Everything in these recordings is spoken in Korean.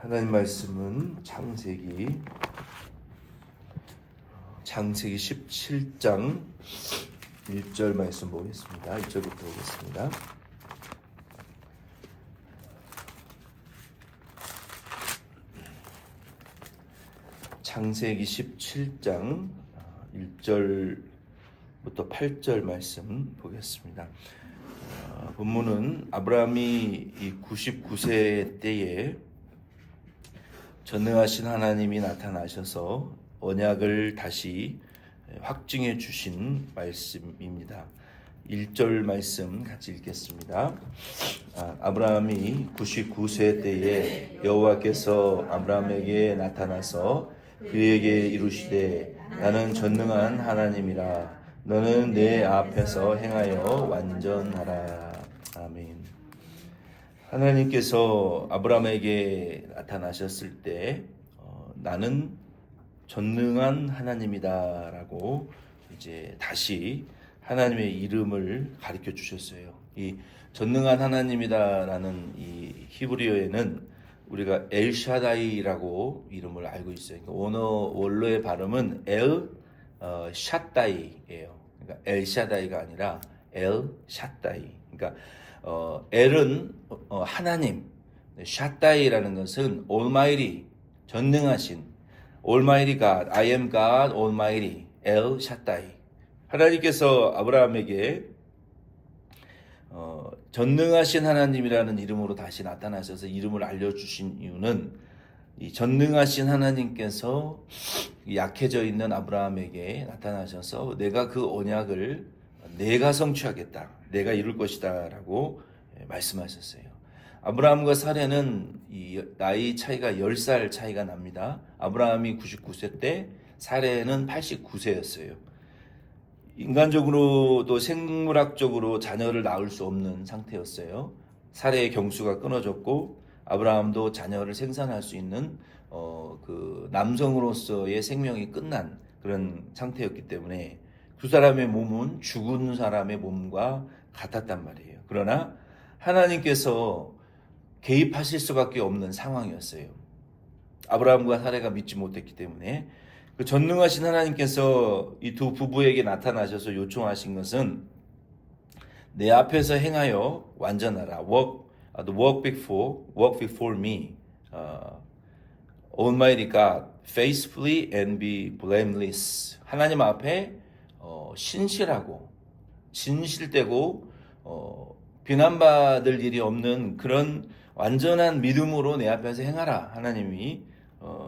하나님 말씀은 창세기 17장 1절 말씀 보겠습니다. 1절부터 보겠습니다. 창세기 17장 1절부터 8절 말씀 보겠습니다. 본문은 아브라함이 99세 때에 전능하신 하나님이 나타나셔서 언약을 다시 확증해 주신 말씀입니다. 1절 말씀 같이 읽겠습니다. 아브라함이 99세 때에 여호와께서 아브라함에게 나타나서 그에게 이르시되 나는 전능한 하나님이라 너는 내 앞에서 행하여 완전하라. 아멘. 하나님께서 아브라함에게 나타나셨을 때 나는 전능한 하나님이다라고 이제 다시 하나님의 이름을 가르쳐 주셨어요. 이 전능한 하나님이다라는 이 히브리어에는 우리가 엘샤다이라고 이름을 알고 있어요. 그러니까 원어의 발음은 샤다이예요. 그러니까 엘샤다이가 아니라 엘샤다이. 그러니까 엘은 하나님, 샤다이라는 것은 Almighty, 전능하신 Almighty God, I am God Almighty, 엘 샤다이. 하나님께서 아브라함에게 전능하신 하나님이라는 이름으로 다시 나타나셔서 이름을 알려주신 이유는 이 전능하신 하나님께서 약해져 있는 아브라함에게 나타나셔서 내가 그 언약을 내가 성취하겠다, 내가 이룰 것이다 라고 말씀하셨어요. 아브라함과 사레는 이 나이 차이가 10살 차이가 납니다. 아브라함이 99세 때 사레는 89세였어요. 인간적으로도 생물학적으로 자녀를 낳을 수 없는 상태였어요. 사레의 경수가 끊어졌고 아브라함도 자녀를 생산할 수 있는 그 남성으로서의 생명이 끝난 그런 상태였기 때문에 두 사람의 몸은 죽은 사람의 몸과 같았단 말이에요. 그러나 하나님께서 개입하실 수밖에 없는 상황이었어요. 아브라함과 사레가 믿지 못했기 때문에 그 전능하신 하나님께서 이 두 부부에게 나타나셔서 요청하신 것은 내 앞에서 행하여 완전하라. walk before me, Almighty God, faithfully and be blameless. 하나님 앞에 신실하고 진실되고 비난받을 일이 없는 그런 완전한 믿음으로 내 앞에서 행하라. 하나님이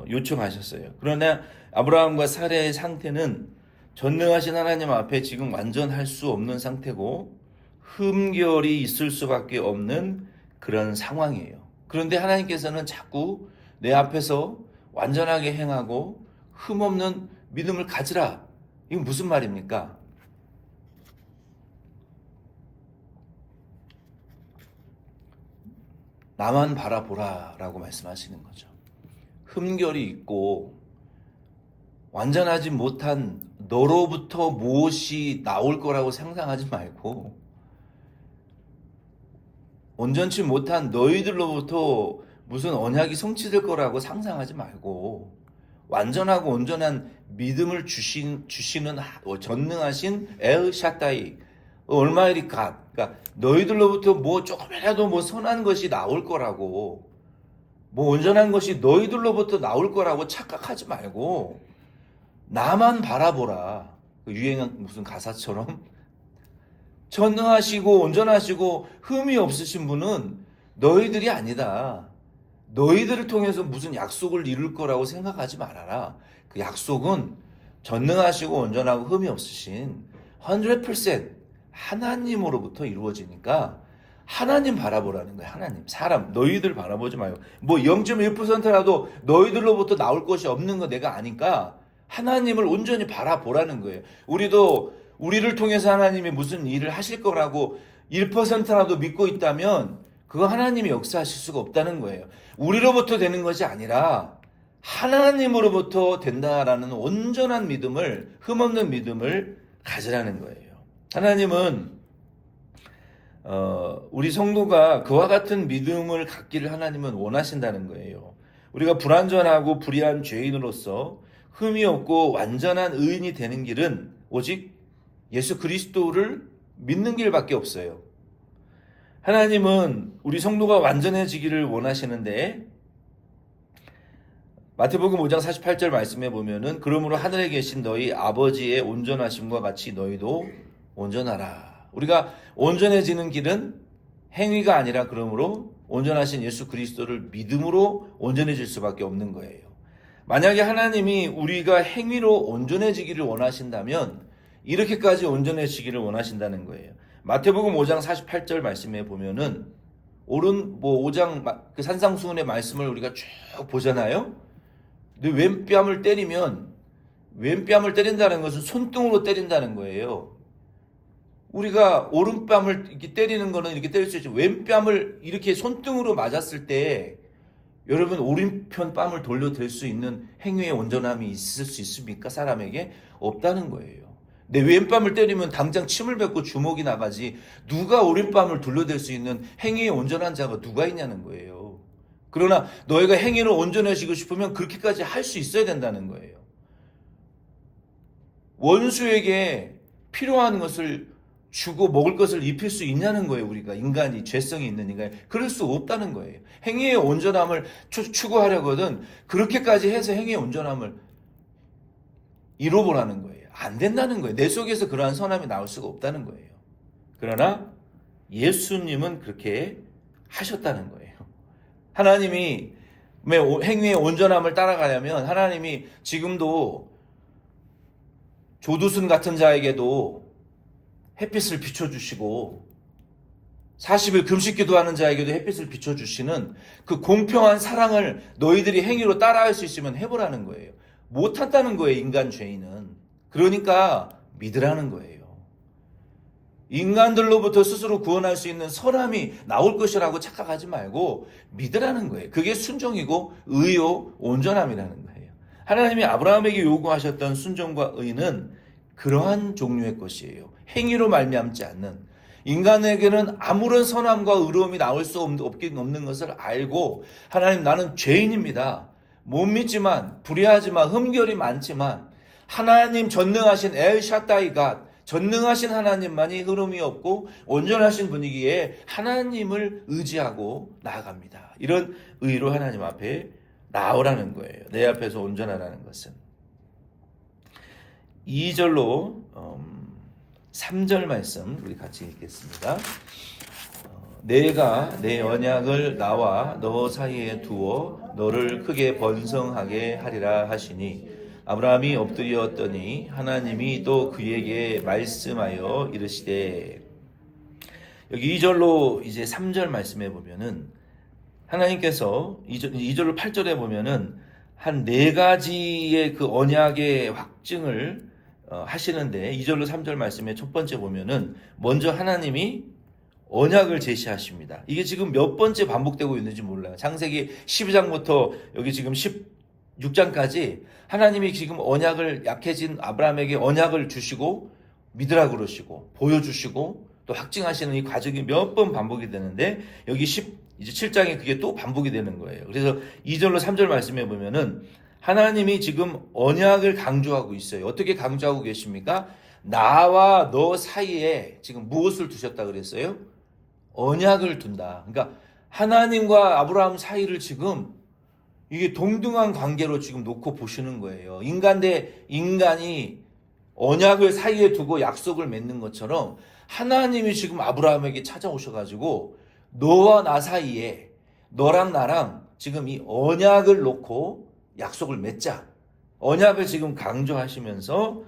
요청하셨어요. 그러나 아브라함과 사레의 상태는 전능하신 하나님 앞에 지금 완전할 수 없는 상태고 흠결이 있을 수밖에 없는 그런 상황이에요. 그런데 하나님께서는 자꾸 내 앞에서 완전하게 행하고 흠없는 믿음을 가지라. 이건 무슨 말입니까? 나만 바라보라 라고 말씀하시는 거죠. 흠결이 있고 완전하지 못한 너로부터 무엇이 나올 거라고 상상하지 말고 온전치 못한 너희들로부터 무슨 언약이 성취될 거라고 상상하지 말고 완전하고 온전한 믿음을 주시는 전능하신 엘 샤다이, 얼마이리 갓. 그러니까 너희들로부터 뭐 조금이라도 뭐 선한 것이 나올 거라고, 뭐 온전한 것이 너희들로부터 나올 거라고 착각하지 말고 나만 바라보라. 유행한 무슨 가사처럼 전능하시고 온전하시고 흠이 없으신 분은 너희들이 아니다. 너희들을 통해서 무슨 약속을 이룰 거라고 생각하지 말아라. 그 약속은 전능하시고 온전하고 흠이 없으신 100% 하나님으로부터 이루어지니까 하나님 바라보라는 거예요. 하나님, 사람, 너희들 바라보지 말고 뭐 0.1%라도 너희들로부터 나올 것이 없는 거 내가 아니까 하나님을 온전히 바라보라는 거예요. 우리도 우리를 통해서 하나님이 무슨 일을 하실 거라고 1%라도 믿고 있다면 그거 하나님이 역사하실 수가 없다는 거예요. 우리로부터 되는 것이 아니라 하나님으로부터 된다라는 온전한 믿음을, 흠없는 믿음을 가지라는 거예요. 하나님은 우리 성도가 그와 같은 믿음을 갖기를 하나님은 원하신다는 거예요. 우리가 불완전하고 불의한 죄인으로서 흠이 없고 완전한 의인이 되는 길은 오직 예수 그리스도를 믿는 길밖에 없어요. 하나님은 우리 성도가 완전해지기를 원하시는데 마태복음 5장 48절 말씀에 보면은 그러므로 하늘에 계신 너희 아버지의 온전하심과 같이 너희도 온전하라. 우리가 온전해지는 길은 행위가 아니라 그러므로 온전하신 예수 그리스도를 믿음으로 온전해질 수밖에 없는 거예요. 만약에 하나님이 우리가 행위로 온전해지기를 원하신다면 이렇게까지 온전해지기를 원하신다는 거예요. 마태복음 5장 48절 말씀에 보면은 오른 5장 그 산상수훈의 말씀을 우리가 쭉 보잖아요. 근데 왼뺨을 때린다는 것은 손등으로 때린다는 거예요. 우리가 오른뺨을 이렇게 때리는 거는 이렇게 때릴 수 있죠. 왼뺨을 이렇게 손등으로 맞았을 때 여러분 오른편 뺨을 돌려댈 수 있는 행위의 온전함이 있을 수 있습니까? 사람에게 없다는 거예요. 내 왼뺨을 때리면 당장 침을 뱉고 주먹이 나가지 누가 오른뺨을 돌려댈 수 있는 행위의 온전한 자가 누가 있냐는 거예요. 그러나 너희가 행위로 온전해지고 싶으면 그렇게까지 할 수 있어야 된다는 거예요. 원수에게 필요한 것을 주고 먹을 것을 입힐 수 있냐는 거예요. 우리가 인간이 죄성이 있는 인간이 그럴 수 없다는 거예요. 행위의 온전함을 추구하려거든 그렇게까지 해서 행위의 온전함을 이뤄보라는 거예요. 안 된다는 거예요. 내 속에서 그러한 선함이 나올 수가 없다는 거예요. 그러나 예수님은 그렇게 하셨다는 거예요. 하나님이 행위의 온전함을 따라가려면 하나님이 지금도 조두순 같은 자에게도 햇빛을 비춰주시고 40일 금식 기도하는 자에게도 햇빛을 비춰주시는 그 공평한 사랑을 너희들이 행위로 따라할 수 있으면 해보라는 거예요. 못한다는 거예요. 인간 죄인은. 그러니까 믿으라는 거예요. 인간들로부터 스스로 구원할 수 있는 선함이 나올 것이라고 착각하지 말고 믿으라는 거예요. 그게 순종이고 의요 온전함이라는 거예요. 하나님이 아브라함에게 요구하셨던 순종과 의는 그러한 종류의 것이에요. 행위로 말미암지 않는 인간에게는 아무런 선함과 의로움이 나올 수 없는 것을 알고 하나님 나는 죄인입니다. 못 믿지만 불의하지만 흠결이 많지만 하나님 전능하신 엘샤다이가 전능하신 하나님만이 흐름이 없고 온전하신 분위기에 하나님을 의지하고 나아갑니다. 이런 의로 하나님 앞에 나오라는 거예요. 내 앞에서 온전하라는 것은. 2절로 3절 말씀 우리 같이 읽겠습니다. 내가 내 언약을 나와 너 사이에 두어 너를 크게 번성하게 하리라 하시니 아브라함이 엎드렸더니 하나님이 또 그에게 말씀하여 이르시되 여기 2절로 이제 3절 말씀해 보면은 하나님께서 2절로 8절에 보면은 한 4가지의 그 언약의 확증을 하시는데 2절로 3절 말씀에 첫 번째 보면은 먼저 하나님이 언약을 제시하십니다. 이게 지금 몇 번째 반복되고 있는지 몰라요. 창세기 12장부터 여기 지금 16장까지 하나님이 지금 언약을 약해진 아브라함에게 언약을 주시고 믿으라 그러시고 보여주시고 또 확증하시는 이 과정이 몇 번 반복이 되는데 여기 이제 7장에 그게 또 반복이 되는 거예요. 그래서 2절로 3절 말씀해 보면은 하나님이 지금 언약을 강조하고 있어요. 어떻게 강조하고 계십니까? 나와 너 사이에 지금 무엇을 두셨다 그랬어요? 언약을 둔다. 그러니까 하나님과 아브라함 사이를 지금 이게 동등한 관계로 지금 놓고 보시는 거예요. 인간 대 인간이 언약을 사이에 두고 약속을 맺는 것처럼 하나님이 지금 아브라함에게 찾아오셔가지고 너와 나 사이에 너랑 나랑 지금 이 언약을 놓고 약속을 맺자. 언약을 지금 강조하시면서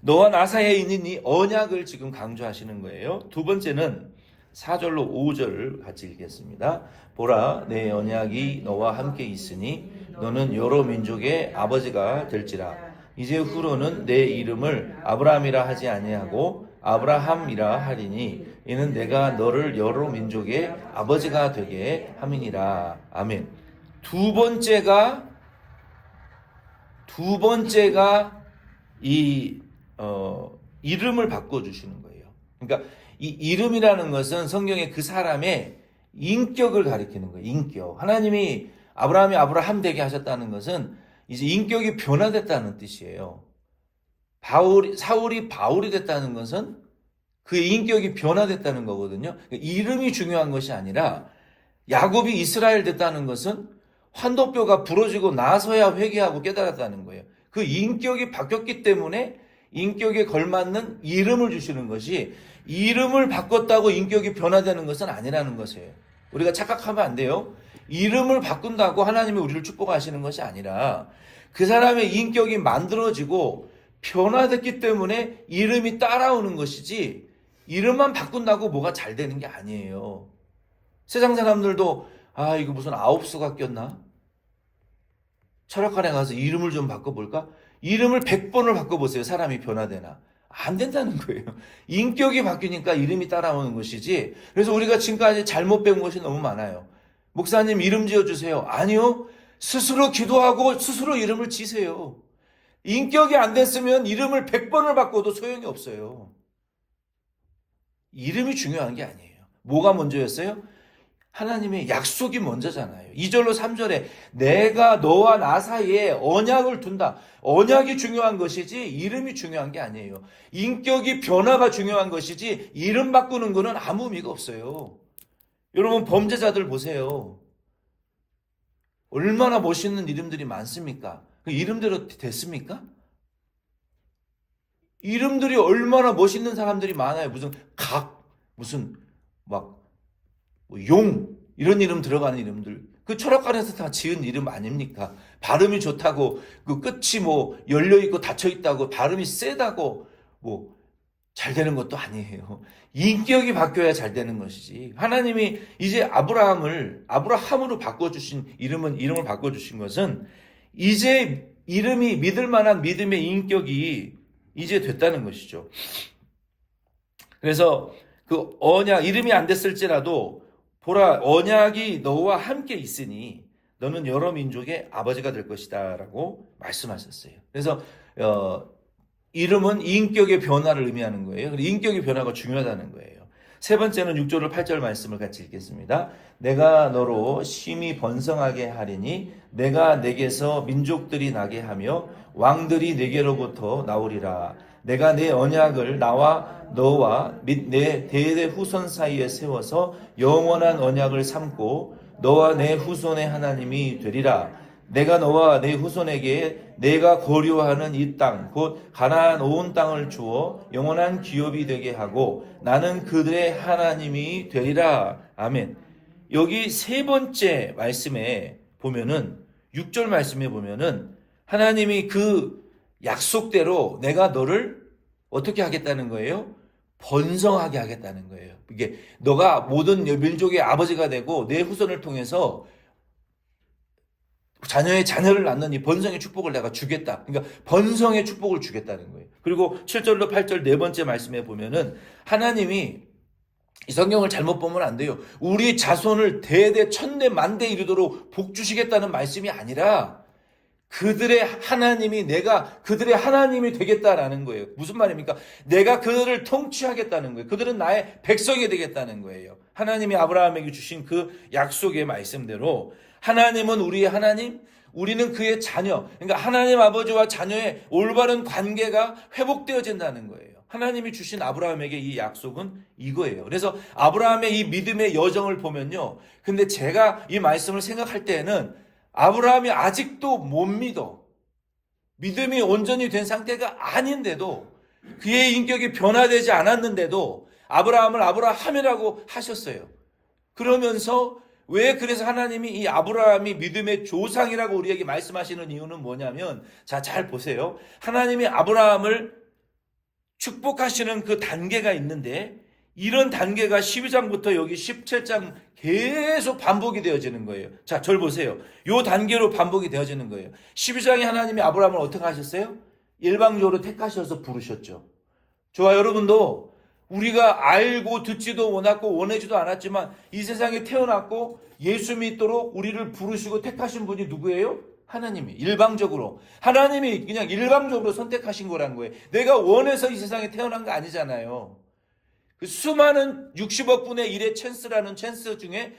너와 나 사이에 있는 이 언약을 지금 강조하시는 거예요. 두 번째는 4절로 5절을 같이 읽겠습니다. 보라 내 언약이 너와 함께 있으니 너는 여러 민족의 아버지가 될지라. 이제 후로는 내 이름을 아브라함이라 하지 아니하고 아브라함이라 하리니 이는 내가 너를 여러 민족의 아버지가 되게 함이니라. 아멘. 두 번째가 이 이름을 바꿔주시는 거예요. 그러니까 이 이름이라는 것은 성경에 그 사람의 인격을 가리키는 거예요. 인격. 하나님이 아브라함이 아브라함 되게 하셨다는 것은 이제 인격이 변화됐다는 뜻이에요. 사울이 바울이 됐다는 것은 그의 인격이 변화됐다는 거거든요. 이름이 중요한 것이 아니라 야곱이 이스라엘 됐다는 것은 환도뼈가 부러지고 나서야 회개하고 깨달았다는 거예요. 그 인격이 바뀌었기 때문에 인격에 걸맞는 이름을 주시는 것이, 이름을 바꿨다고 인격이 변화되는 것은 아니라는 것이에요. 우리가 착각하면 안 돼요. 이름을 바꾼다고 하나님이 우리를 축복하시는 것이 아니라 그 사람의 인격이 만들어지고 변화됐기 때문에 이름이 따라오는 것이지, 이름만 바꾼다고 뭐가 잘 되는 게 아니에요. 세상 사람들도 이거 무슨 아홉수가 꼈나? 철학관에 가서 이름을 좀 바꿔볼까? 이름을 100번을 바꿔보세요. 사람이 변화되나? 안 된다는 거예요. 인격이 바뀌니까 이름이 따라오는 것이지. 그래서 우리가 지금까지 잘못 배운 것이 너무 많아요. 목사님 이름 지어주세요. 아니요. 스스로 기도하고 스스로 이름을 지세요. 인격이 안 됐으면 이름을 100번을 바꿔도 소용이 없어요. 이름이 중요한 게 아니에요. 뭐가 먼저였어요? 하나님의 약속이 먼저잖아요. 2절로 3절에 내가 너와 나 사이에 언약을 둔다. 언약이 중요한 것이지 이름이 중요한 게 아니에요. 인격이 변화가 중요한 것이지 이름 바꾸는 거는 아무 의미가 없어요. 여러분 범죄자들 보세요. 얼마나 멋있는 이름들이 많습니까? 그 이름대로 됐습니까? 이름들이 얼마나 멋있는 사람들이 많아요. 무슨 용, 이런 이름 들어가는 이름들. 그 철학관에서 다 지은 이름 아닙니까? 발음이 좋다고, 그 끝이 열려있고 닫혀있다고, 발음이 세다고, 잘 되는 것도 아니에요. 인격이 바뀌어야 잘 되는 것이지. 하나님이 이제 아브라함으로 바꿔주신 이름을 바꿔주신 것은 이제 이름이 믿을 만한 믿음의 인격이 이제 됐다는 것이죠. 그래서 그 언약, 이름이 안 됐을지라도 보라, 언약이 너와 함께 있으니 너는 여러 민족의 아버지가 될 것이다 라고 말씀하셨어요. 그래서 이름은 인격의 변화를 의미하는 거예요. 그리고 인격의 변화가 중요하다는 거예요. 세 번째는 6절 8절 말씀을 같이 읽겠습니다. 내가 너로 심히 번성하게 하리니 내가 내게서 민족들이 나게 하며 왕들이 내게로부터 나오리라. 내가 내 언약을 나와 너와 및 내 대대 후손 사이에 세워서 영원한 언약을 삼고 너와 내 후손의 하나님이 되리라. 내가 너와 내 후손에게 내가 거류하는 이 땅 곧 가나안 온 땅을 주어 영원한 기업이 되게 하고 나는 그들의 하나님이 되리라. 아멘. 여기 세 번째 말씀에 보면은 6절 말씀에 보면은 하나님이 그 약속대로 내가 너를 어떻게 하겠다는 거예요? 번성하게 하겠다는 거예요. 이게 너가 모든 민족의 아버지가 되고 내 후손을 통해서 자녀의 자녀를 낳는 이 번성의 축복을 내가 주겠다. 그러니까 번성의 축복을 주겠다는 거예요. 그리고 7절로 8절 네 번째 말씀에 보면은 하나님이, 이 성경을 잘못 보면 안 돼요. 우리 자손을 대대 천대 만대 이르도록 복 주시겠다는 말씀이 아니라 그들의 하나님이, 내가 그들의 하나님이 되겠다라는 거예요. 무슨 말입니까? 내가 그들을 통치하겠다는 거예요. 그들은 나의 백성이 되겠다는 거예요. 하나님이 아브라함에게 주신 그 약속의 말씀대로 하나님은 우리의 하나님, 우리는 그의 자녀. 그러니까 하나님 아버지와 자녀의 올바른 관계가 회복되어진다는 거예요. 하나님이 주신 아브라함에게 이 약속은 이거예요. 그래서 아브라함의 이 믿음의 여정을 보면요. 근데 제가 이 말씀을 생각할 때에는 아브라함이 아직도 못 믿어. 믿음이 온전히 된 상태가 아닌데도, 그의 인격이 변화되지 않았는데도 아브라함을 아브라함이라고 하셨어요. 그러면서 그래서 하나님이 이 아브라함이 믿음의 조상이라고 우리에게 말씀하시는 이유는 뭐냐면, 잘 보세요. 하나님이 아브라함을 축복하시는 그 단계가 있는데, 이런 단계가 12장부터 여기 17장 계속 반복이 되어지는 거예요. 절 보세요. 이 단계로 반복이 되어지는 거예요. 12장에 하나님이 아브라함을 어떻게 하셨어요? 일방적으로 택하셔서 부르셨죠. 저와 여러분도 우리가 알고 듣지도 못하고 원하지도 않았지만 이 세상에 태어났고 예수 믿도록 우리를 부르시고 택하신 분이 누구예요? 하나님이. 일방적으로. 하나님이 그냥 일방적으로 선택하신 거란 거예요. 내가 원해서 이 세상에 태어난 거 아니잖아요. 그 수많은 60억 분의 1의 찬스라는 찬스 중에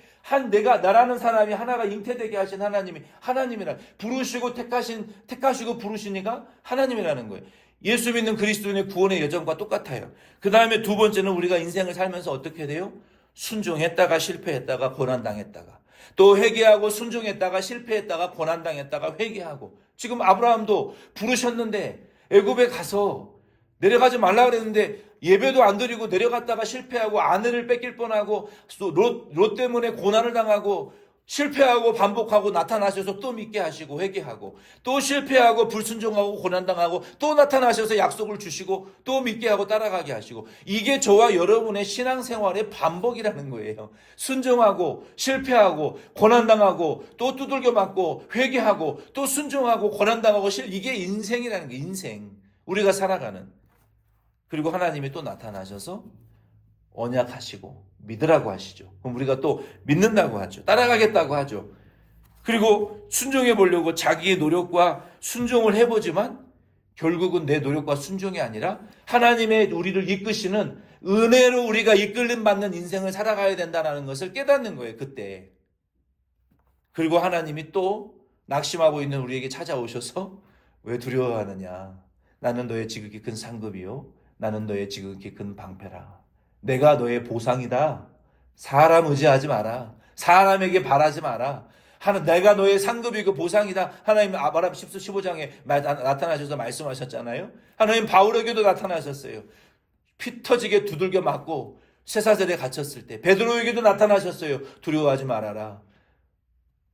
내가 나라는 사람이 하나가 잉태되게 하신 하나님이 하나님이라 부르시고 택하시고 부르시니까 하나님이라는 거예요. 예수 믿는 그리스도인의 구원의 여정과 똑같아요. 그 다음에 두 번째는 우리가 인생을 살면서 어떻게 돼요? 순종했다가 실패했다가 고난당했다가 또 회개하고 순종했다가 실패했다가 고난당했다가 회개하고 지금 아브라함도 부르셨는데 애굽에 가서 내려가지 말라 그랬는데 예배도 안 드리고 내려갔다가 실패하고 아내를 뺏길 뻔하고 롯 때문에 고난을 당하고 실패하고 반복하고 나타나셔서 또 믿게 하시고 회개하고 또 실패하고 불순종하고 고난당하고 또 나타나셔서 약속을 주시고 또 믿게 하고 따라가게 하시고 이게 저와 여러분의 신앙생활의 반복이라는 거예요. 순종하고 실패하고 고난당하고 또 두들겨 맞고 회개하고 또 순종하고 고난당하고 이게 인생이라는 거예요. 인생. 우리가 살아가는. 그리고 하나님이 또 나타나셔서 언약하시고 믿으라고 하시죠. 그럼 우리가 또 믿는다고 하죠. 따라가겠다고 하죠. 그리고 순종해 보려고 자기의 노력과 순종을 해보지만 결국은 내 노력과 순종이 아니라 하나님의 우리를 이끄시는 은혜로 우리가 이끌림 받는 인생을 살아가야 된다는 것을 깨닫는 거예요. 그때. 그리고 하나님이 또 낙심하고 있는 우리에게 찾아오셔서 왜 두려워하느냐. 나는 너의 지극히 큰 상급이요. 나는 너의 지극히 큰 방패라. 내가 너의 보상이다. 사람 의지하지 마라. 사람에게 바라지 마라. 내가 너의 상급이고 보상이다. 하나님 아브라함 10서 15장에 나타나셔서 말씀하셨잖아요. 하나님 바울에게도 나타나셨어요. 피 터지게 두들겨 맞고 쇠사슬에 갇혔을 때 베드로에게도 나타나셨어요. 두려워하지 말아라.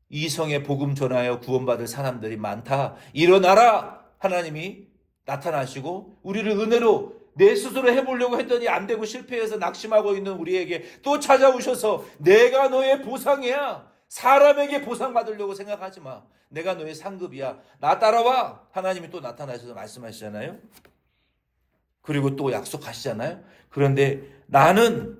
이 성에 복음 전하여 구원받을 사람들이 많다. 일어나라. 하나님이 나타나시고 우리를 은혜로 내 스스로 해보려고 했더니 안 되고 실패해서 낙심하고 있는 우리에게 또 찾아오셔서 내가 너의 보상이야. 사람에게 보상받으려고 생각하지 마. 내가 너의 상급이야. 나 따라와. 하나님이 또 나타나셔서 말씀하시잖아요. 그리고 또 약속하시잖아요. 그런데 나는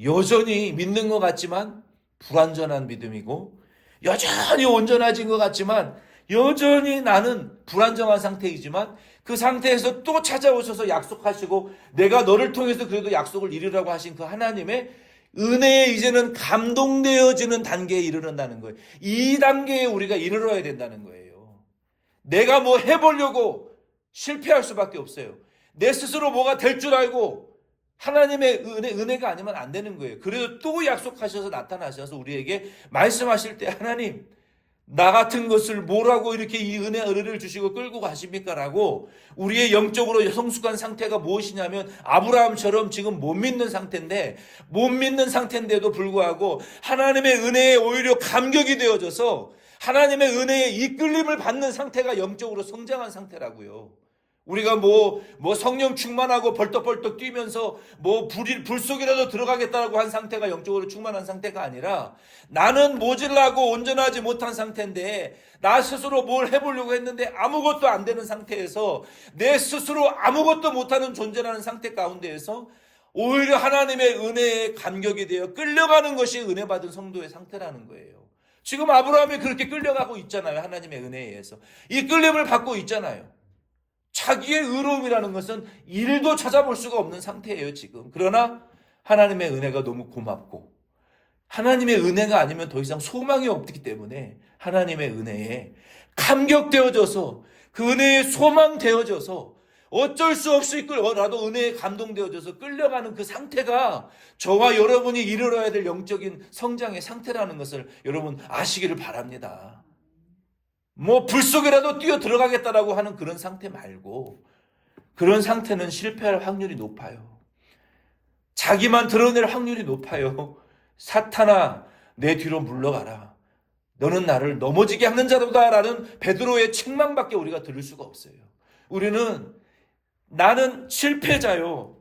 여전히 믿는 것 같지만 불완전한 믿음이고 여전히 온전해진 것 같지만 여전히 나는 불안정한 상태이지만 그 상태에서 또 찾아오셔서 약속하시고 내가 너를 통해서 그래도 약속을 이루라고 하신 그 하나님의 은혜에 이제는 감동되어지는 단계에 이르는다는 거예요. 이 단계에 우리가 이르러야 된다는 거예요. 내가 뭐 해보려고 실패할 수밖에 없어요. 내 스스로 뭐가 될 줄 알고 하나님의 은혜가 아니면 안 되는 거예요. 그래도 또 약속하셔서 나타나셔서 우리에게 말씀하실 때 하나님 나 같은 것을 뭐라고 이렇게 이 은혜를 주시고 끌고 가십니까? 라고 우리의 영적으로 성숙한 상태가 무엇이냐면 아브라함처럼 지금 못 믿는 상태인데도 불구하고 하나님의 은혜에 오히려 감격이 되어져서 하나님의 은혜에 이끌림을 받는 상태가 영적으로 성장한 상태라고요. 우리가 뭐 성령 충만하고 벌떡벌떡 뛰면서 불 속이라도 들어가겠다라고 한 상태가 영적으로 충만한 상태가 아니라 나는 모질라고 온전하지 못한 상태인데 나 스스로 뭘 해보려고 했는데 아무것도 안 되는 상태에서 내 스스로 아무것도 못하는 존재라는 상태 가운데에서 오히려 하나님의 은혜에 감격이 되어 끌려가는 것이 은혜 받은 성도의 상태라는 거예요. 지금 아브라함이 그렇게 끌려가고 있잖아요. 하나님의 은혜에 의해서. 이 끌림을 받고 있잖아요. 자기의 의로움이라는 것은 일도 찾아볼 수가 없는 상태예요, 지금. 그러나 하나님의 은혜가 너무 고맙고 하나님의 은혜가 아니면 더 이상 소망이 없기 때문에 하나님의 은혜에 감격되어져서 그 은혜에 소망되어져서 어쩔 수 없이 나도 은혜에 감동되어져서 끌려가는 그 상태가 저와 여러분이 이르러야 될 영적인 성장의 상태라는 것을 여러분 아시기를 바랍니다. 불 속이라도 뛰어 들어가겠다라고 하는 그런 상태 말고 그런 상태는 실패할 확률이 높아요. 자기만 드러낼 확률이 높아요. 사탄아 내 뒤로 물러가라. 너는 나를 넘어지게 하는 자로다라는 베드로의 책망밖에 우리가 들을 수가 없어요. 우리는 나는 실패자요.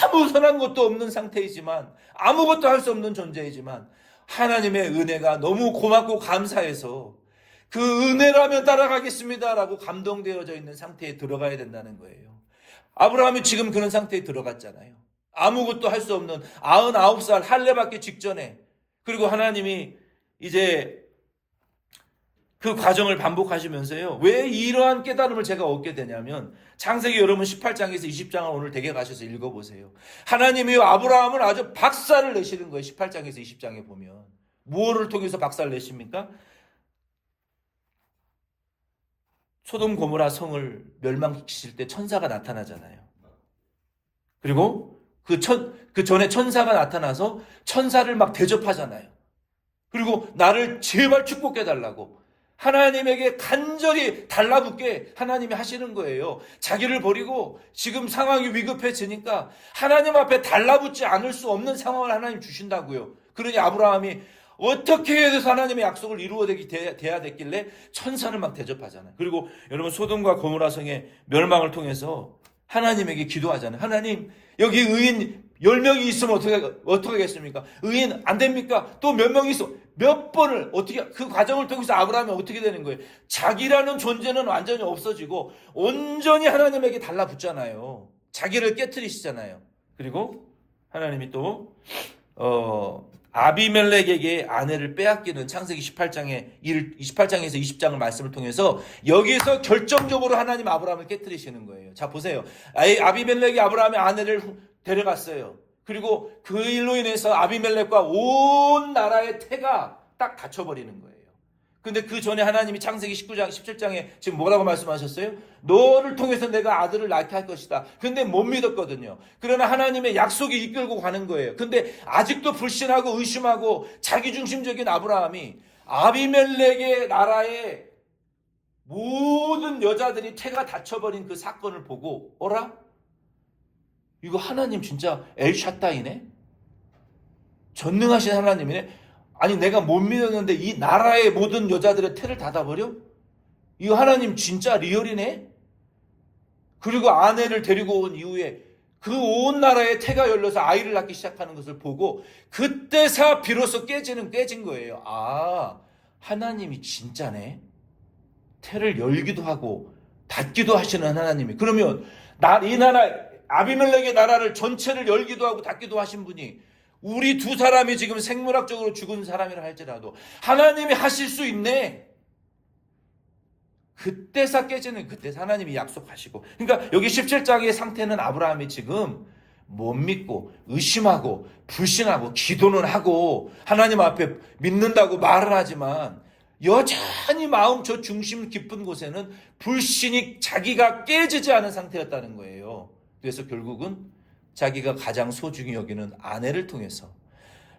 아무 선한 것도 없는 상태이지만 아무것도 할 수 없는 존재이지만 하나님의 은혜가 너무 고맙고 감사해서 그 은혜라면 따라가겠습니다라고 감동되어져 있는 상태에 들어가야 된다는 거예요. 아브라함이 지금 그런 상태에 들어갔잖아요. 아무것도 할 수 없는 99살 할례 받기 직전에 그리고 하나님이 이제 그 과정을 반복하시면서요. 왜 이러한 깨달음을 제가 얻게 되냐면 창세기 여러분 18장에서 20장을 오늘 댁에 가셔서 읽어보세요. 하나님이 아브라함을 아주 박살을 내시는 거예요. 18장에서 20장에 보면. 무엇을 통해서 박살을 내십니까? 소돔 고모라 성을 멸망시킬 때 천사가 나타나잖아요. 그리고 그 전에 천사가 나타나서 천사를 막 대접하잖아요. 그리고 나를 제발 축복해달라고 하나님에게 간절히 달라붙게 하나님이 하시는 거예요. 자기를 버리고 지금 상황이 위급해지니까 하나님 앞에 달라붙지 않을 수 없는 상황을 하나님 주신다고요. 그러니 아브라함이 어떻게 해서 하나님의 약속을 이루어야 됐길래 천사를 막 대접하잖아요. 그리고 여러분 소돔과 고모라 성의 멸망을 통해서 하나님에게 기도하잖아요. 하나님 여기 의인 10명이 있으면 어떻게 하겠습니까? 의인 안 됩니까? 또 몇 명이 있어. 몇 번을 어떻게 그 과정을 통해서 아브라함이 어떻게 되는 거예요? 자기라는 존재는 완전히 없어지고 온전히 하나님에게 달라붙잖아요. 자기를 깨트리시잖아요. 그리고 하나님이 또 아비멜렉에게 아내를 빼앗기는 창세기 28장에서 20장을 말씀을 통해서 여기서 결정적으로 하나님 아브라함을 깨트리시는 거예요. 자 보세요. 아비멜렉이 아브라함의 아내를 데려갔어요. 그리고 그 일로 인해서 아비멜렉과 온 나라의 태가 딱 닫혀버리는 거예요. 근데 그 전에 하나님이 창세기 19장, 17장에 지금 뭐라고 말씀하셨어요? 너를 통해서 내가 아들을 낳게 할 것이다. 근데 못 믿었거든요. 그러나 하나님의 약속이 이끌고 가는 거예요. 근데 아직도 불신하고 의심하고 자기중심적인 아브라함이 아비멜렉의 나라의 모든 여자들이 태가 닫혀버린 그 사건을 보고 어라? 이거 하나님 진짜 엘샤다이네? 전능하신 하나님이네? 아니 내가 못 믿었는데 이 나라의 모든 여자들의 태를 닫아버려? 이거 하나님 진짜 리얼이네? 그리고 아내를 데리고 온 이후에 그 온 나라의 태가 열려서 아이를 낳기 시작하는 것을 보고 그때서 비로소 깨진 거예요. 아, 하나님이 진짜네? 태를 열기도 하고 닫기도 하시는 하나님이. 그러면 이 나라 아비멜렉의 나라를 전체를 열기도 하고 닫기도 하신 분이 우리 두 사람이 지금 생물학적으로 죽은 사람이라 할지라도 하나님이 하실 수 있네. 그때서 깨지는 그때서 하나님이 약속하시고. 그러니까 여기 17장의 상태는 아브라함이 지금 못 믿고 의심하고 불신하고 기도는 하고 하나님 앞에 믿는다고 말을 하지만 여전히 마음 저 중심 깊은 곳에는 불신이 자기가 깨지지 않은 상태였다는 거예요. 그래서 결국은 자기가 가장 소중히 여기는 아내를 통해서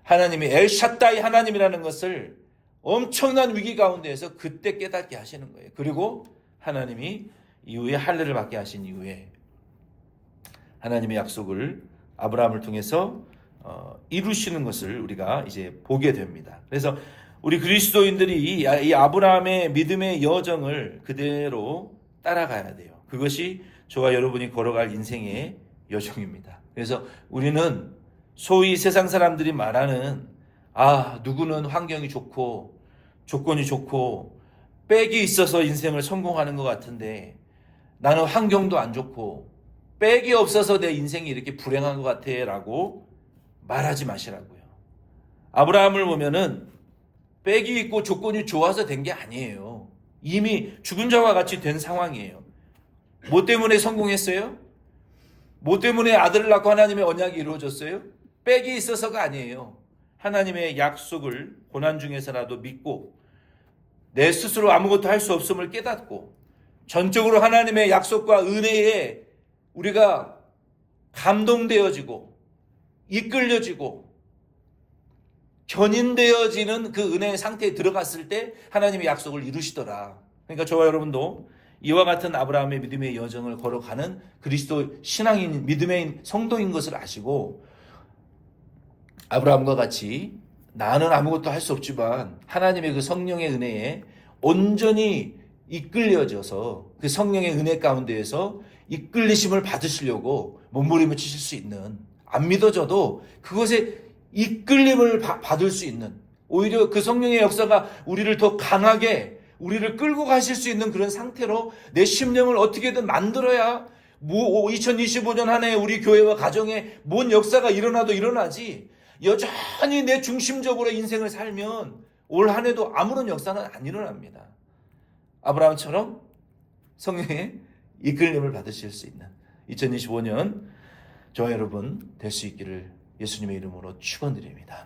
하나님이 엘샤다이 하나님이라는 것을 엄청난 위기 가운데에서 그때 깨닫게 하시는 거예요. 그리고 하나님이 이후에 할례를 받게 하신 이후에 하나님의 약속을 아브라함을 통해서 이루시는 것을 우리가 이제 보게 됩니다. 그래서 우리 그리스도인들이 이 아브라함의 믿음의 여정을 그대로 따라가야 돼요. 그것이 저와 여러분이 걸어갈 인생의 여정입니다. 그래서 우리는 소위 세상 사람들이 말하는 누구는 환경이 좋고 조건이 좋고 빽이 있어서 인생을 성공하는 것 같은데 나는 환경도 안 좋고 빽이 없어서 내 인생이 이렇게 불행한 것 같아 라고 말하지 마시라고요. 아브라함을 보면은 빽이 있고 조건이 좋아서 된 게 아니에요. 이미 죽은 자와 같이 된 상황이에요. 뭐 때문에 성공했어요? 뭐 때문에 아들을 낳고 하나님의 언약이 이루어졌어요? 빽이 있어서가 아니에요. 하나님의 약속을 고난 중에서라도 믿고 내 스스로 아무것도 할 수 없음을 깨닫고 전적으로 하나님의 약속과 은혜에 우리가 감동되어지고 이끌려지고 견인되어지는 그 은혜의 상태에 들어갔을 때 하나님의 약속을 이루시더라. 그러니까 저와 여러분도 이와 같은 아브라함의 믿음의 여정을 걸어가는 그리스도 신앙인 믿음의 성도인 것을 아시고 아브라함과 같이 나는 아무것도 할 수 없지만 하나님의 그 성령의 은혜에 온전히 이끌려져서 그 성령의 은혜 가운데에서 이끌리심을 받으시려고 몸부림을 치실 수 있는, 안 믿어져도 그것에 이끌림을 받을 수 있는, 오히려 그 성령의 역사가 우리를 더 강하게 우리를 끌고 가실 수 있는 그런 상태로 내 심령을 어떻게든 만들어야 2025년 한 해 우리 교회와 가정에 뭔 역사가 일어나도 일어나지, 여전히 내 중심적으로 인생을 살면 올 한 해도 아무런 역사는 안 일어납니다. 아브라함처럼 성령의 이끌림을 받으실 수 있는 2025년 저와 여러분 될 수 있기를 예수님의 이름으로 축원드립니다.